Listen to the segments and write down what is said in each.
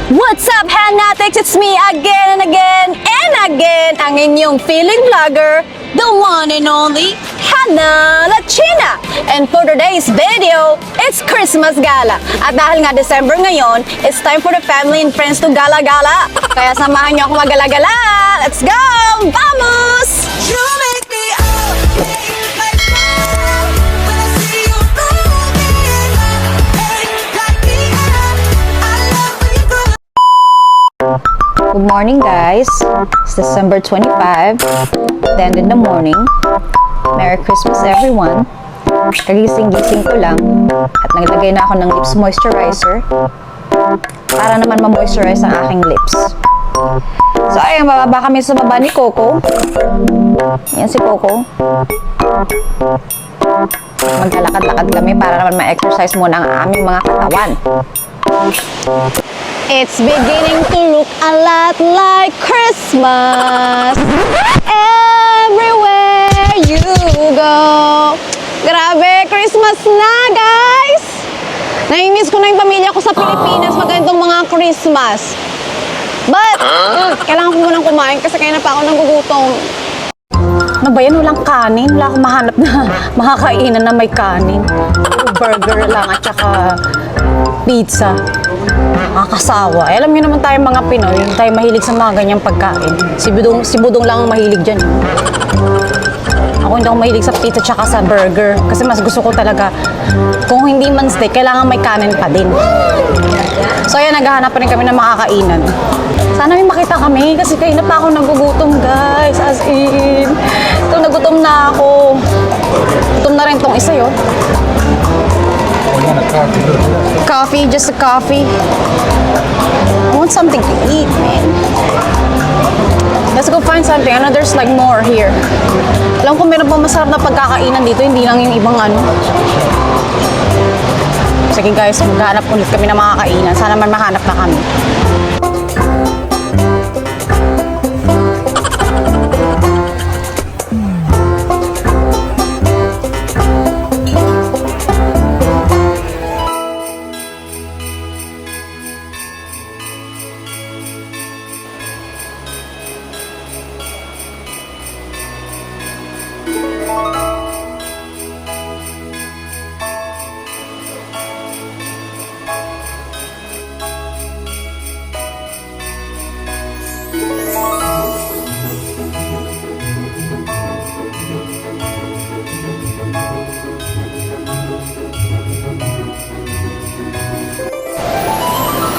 What's up, Hanatics? It's me again and again and again, ang inyong feeling vlogger, the one and only Hannah Lachina. And for today's video, it's Christmas Gala. At dahil nga December ngayon, it's time for the family and friends to gala-gala. Kaya samahan niyo ako magala-gala. Let's go! Vamos! You make me okay, like that. When I see you moving, hey, like the air. I love when you go. Good morning, guys. It's December 25, then in the morning. Merry Christmas, everyone. Kagising-gising ko lang at naglagay na ako ng lips moisturizer para naman ma-moisturize ang aking lips. So, ayun, bababa kami sa baba ni Coco. Yan si Coco. Maglalakad-lakad kami para naman ma-exercise muna ang aming mga katawan. It's beginning to look a lot like Christmas everywhere you go. Grabe, Christmas na, guys! Nai-miss ko na yung pamilya ko sa Pilipinas pag ganitong mga Christmas. But, kailangan ko munang kumain kasi kaya na pa ako nagugutom. Ano ba yan? Walang kanin? Wala akong mahanap na makakainan na may kanin. Puro burger lang at saka pizza. Nakakasawa. Alam niyo naman tayo mga Pinoy, tayo mahilig sa mga ganyang pagkain. Si Budong lang ang mahilig dyan. Ako hindi ako mahilig sa pizza tsaka sa burger. Kasi mas gusto ko talaga, kung hindi man steak, kailangan may kanin pa din. So ayan, naghahanap pa rin kami ng makakainan. Sana may makita kami kasi kayo na pa ako nagugutom, guys. As in, ito nagutom na ako. Gutom na rin tong isa yun. Coffee, just a coffee. I want something to eat, man. Let's go find something. I know there's like more here. Alam ko meron pa masarap na pagkakainan dito, hindi lang yung ibang ano. Sige guys, maghanap ulit kami ng mga kainan. Sana man mahanap na kami.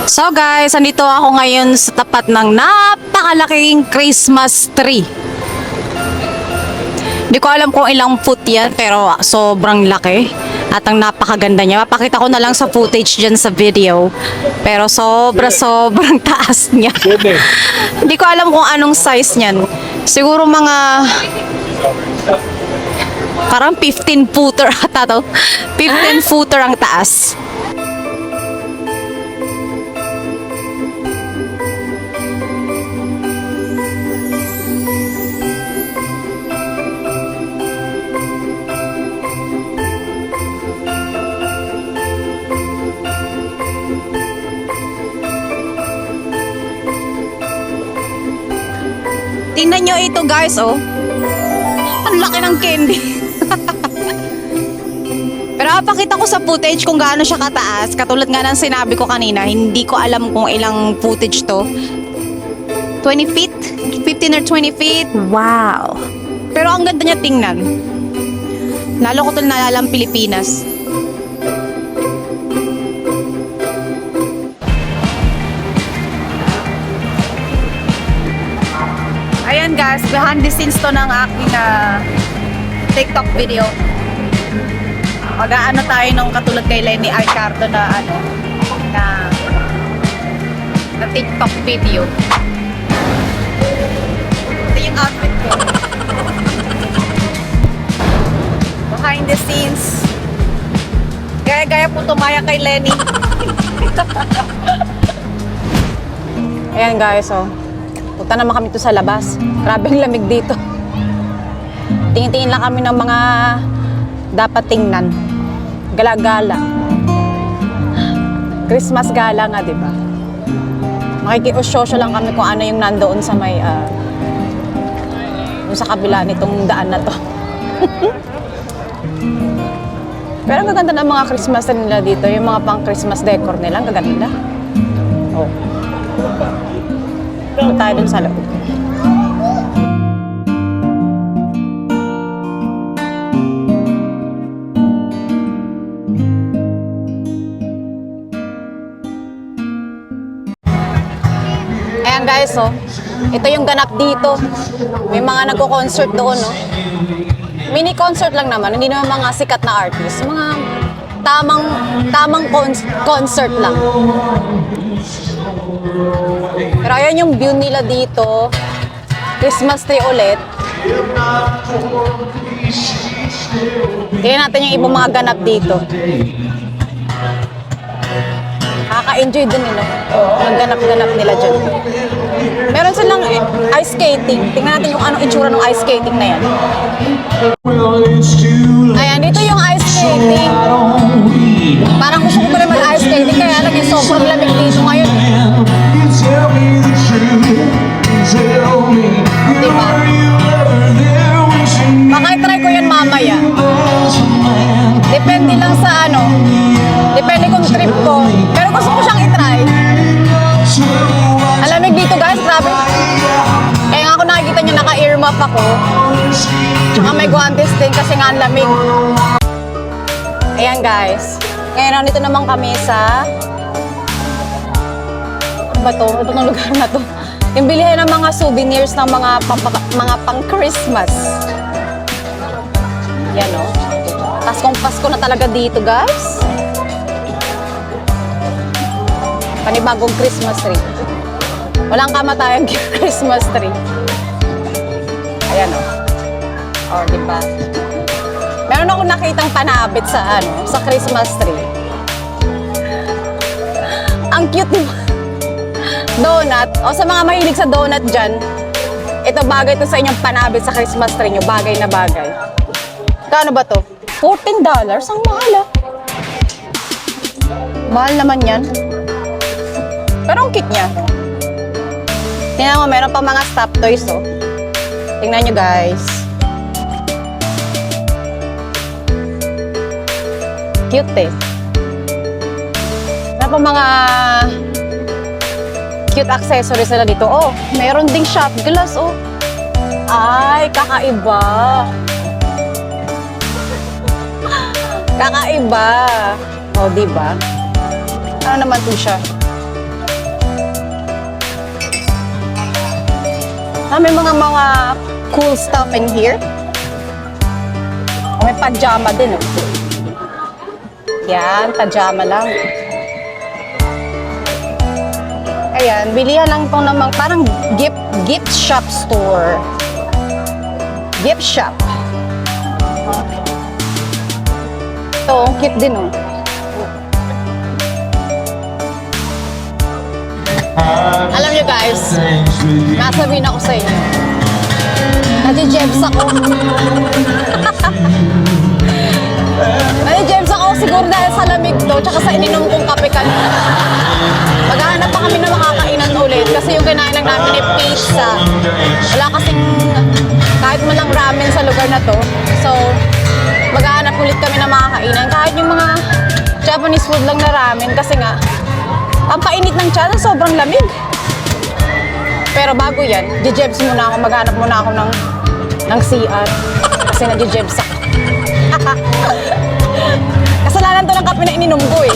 So guys, andito ako ngayon sa tapat ng napakalaking Christmas tree. Hindi ko alam kung ilang foot yan, pero sobrang laki. At ang napakaganda niya. Mapakita ko na lang sa footage dyan sa video. Pero sobrang taas niya. Hindi ko alam kung anong size niyan. Siguro mga parang 15 footer ata to. 15 footer ang taas. Tingnan nyo ito guys, oh. Ang laki ng candy. Pero papakita ko sa footage kung gaano siya kataas. Katulad nga ng sinabi ko kanina, hindi ko alam kung ilang footage to. 20 feet? 15 or 20 feet? Wow. Pero ang ganda niya tingnan. Lalo ko ito naalala ang Pilipinas. Ayan guys, behind the scenes to ng aking TikTok video. Mag-aano tayo nung katulad kay Lenny Arcardo na na TikTok video. Ito yung outfit ko. Behind the scenes. Gaya-gaya po tumaya kay Lenny. Ayan guys, oh. Punta naman kami to sa labas. Grabe ang lamig dito. Tingin-tingin lang kami ng mga dapat tingnan. Gala-gala. Christmas gala nga, di ba? Makikiusyoso lang kami kung ano yung nandoon sa may, yung sa kabila nitong daan na to. Pero ang gaganda ng mga Christmas tree nila dito, yung mga pang Christmas decor nila, ang gaganda. Oh. Punta tayo dun sa loob. Ayan guys, oh. Ito yung ganap dito. May mga nagko-concert doon, no? Mini concert lang naman, hindi naman mga sikat na artist. Mga tamang concert lang. Pero ayan yung view nila dito. Christmas tree ulit. Tingnan natin yung ibang mga ganap dito. Nakaka-enjoy din nila. Ang ganap-ganap nila dyan. Meron silang ice skating. Tingnan natin yung anong itsura ng ice skating na yan. Ayan, dito yung ice skating. Parang gusto ko pa rin mag-ice skating, kaya lang yung sobrang lamig dito ngayon. Diba? Baka i-try ko yan mamaya. Depende lang sa ano. Depende kung trip ko. Pero gusto ko siyang i-try. Ang lamig dito guys, grabe. Kaya nga ako nakikita niyo naka-earmuff ako. Tsaka may guantes din kasi nga ang lamig. Ayan guys. Ngayon nandito naman kami sa... Ano ba to? Ano ba itong lugar na to? Yung bilihan ng mga souvenirs ng mga pang-Christmas. Yan o. Paskong-pasko na talaga dito guys. Panibagong Christmas tree. Walang kamatayang Christmas tree. Ayan o. O, diba? Meron ako nakitang panabit sa sa Christmas tree. Ang cute diba? Donut. O sa mga mahilig sa donut dyan, ito bagay to sa inyong panabit sa Christmas tree nyo. Bagay na bagay. Kano ba to? $14? Ang mahal ah. Mahal naman yan. Pero ang cute niya. Tingnan mo, meron pa mga stop toys, oh. Tingnan nyo, guys. Cute, eh. Meron pa mga cute accessories nila dito. Oh, meron ding shot glass, oh. Ay, kakaiba. Kakaiba. Oh, diba? Ano naman to siya? May mga cool stuff in here. May pajama din, oh. Yan, pajama lang. Ayan, bilihan lang itong namang parang gift shop store. Gift shop. Ito, ang cute din, oh. Alam nyo guys, nasabihin ako sa inyo. Nadi-jebs ako. Nadi-jebs ako siguro dahil sa lamig to, tsaka sa ininom kong kape kanina. Maghahanap pa kami na makakainan ulit kasi yung kinain lang namin ay pizza. Wala kasing kahit man lang ramen sa lugar na to. So, maghahanap ulit kami na makakainan. Kahit yung mga Japanese food lang na ramen kasi nga, ang painit ng tiyan, sobrang lamig. Pero bago yan, jejebs muna ako, maghanap muna ako ng CR. Kasi na-jejebs ako. Kasalanan to ng kape na ininom ko eh.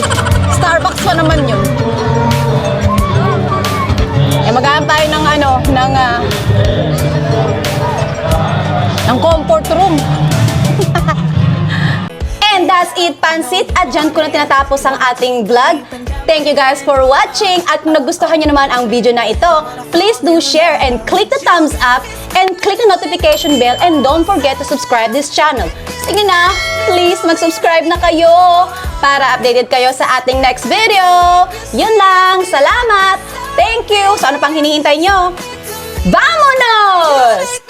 Starbucks pa naman yun. Eh, maghanap tayo ng comfort room. And that's it, Pansit. At dyan ko na tinatapos ang ating vlog. Thank you guys for watching. At kung nagustuhan nyo naman ang video na ito, please do share and click the thumbs up and click the notification bell and don't forget to subscribe this channel. Sige na, please mag-subscribe na kayo para updated kayo sa ating next video. Yun lang. Salamat. Thank you. So ano pang hinihintay nyo? Vamonos!